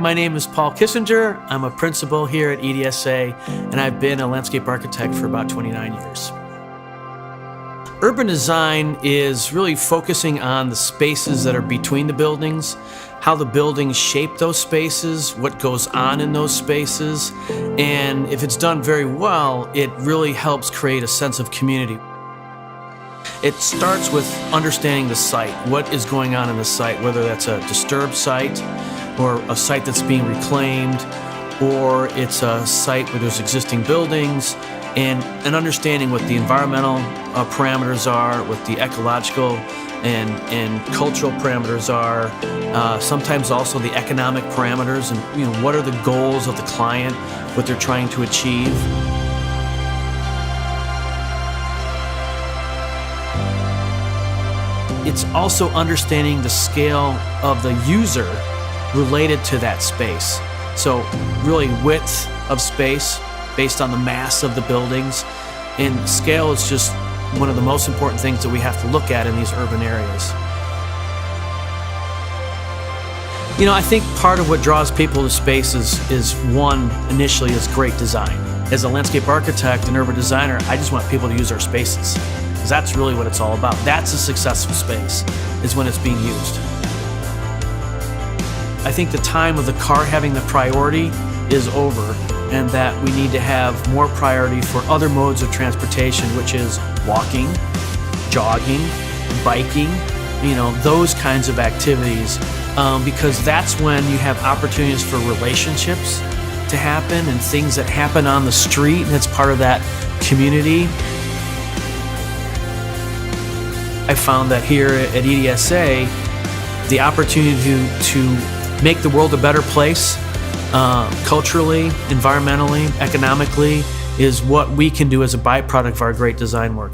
My name is Paul Kissinger. I'm a principal here at EDSA, and I've been a landscape architect for about 29 years. Urban design is really focusing on the spaces that are between the buildings, how the buildings shape those spaces, what goes on in those spaces, and if it's done very well, it really helps create a sense of community. It starts with understanding the site, what is going on in the site, whether that's a disturbed site or a site that's being reclaimed, or it's a site where there's existing buildings, and understanding what the environmental parameters are, what the ecological and cultural parameters are, sometimes also the economic parameters, and what are the goals of the client, what they're trying to achieve. It's also understanding the scale of the user related to that space. So really width of space based on the mass of the buildings, and scale is just one of the most important things that we have to look at in these urban areas. I think part of what draws people to spaces is one, initially, is great design. As a landscape architect and urban designer, I just want people to use our spaces, because that's really what it's all about. That's a successful space, is when it's being used. I think the time of the car having the priority is over, and that we need to have more priority for other modes of transportation, which is walking, jogging, biking, those kinds of activities, because that's when you have opportunities for relationships to happen and things that happen on the street, and it's part of that community. I found that here at EDSA, the opportunity to make the world a better place, culturally, environmentally, economically, is what we can do as a byproduct of our great design work.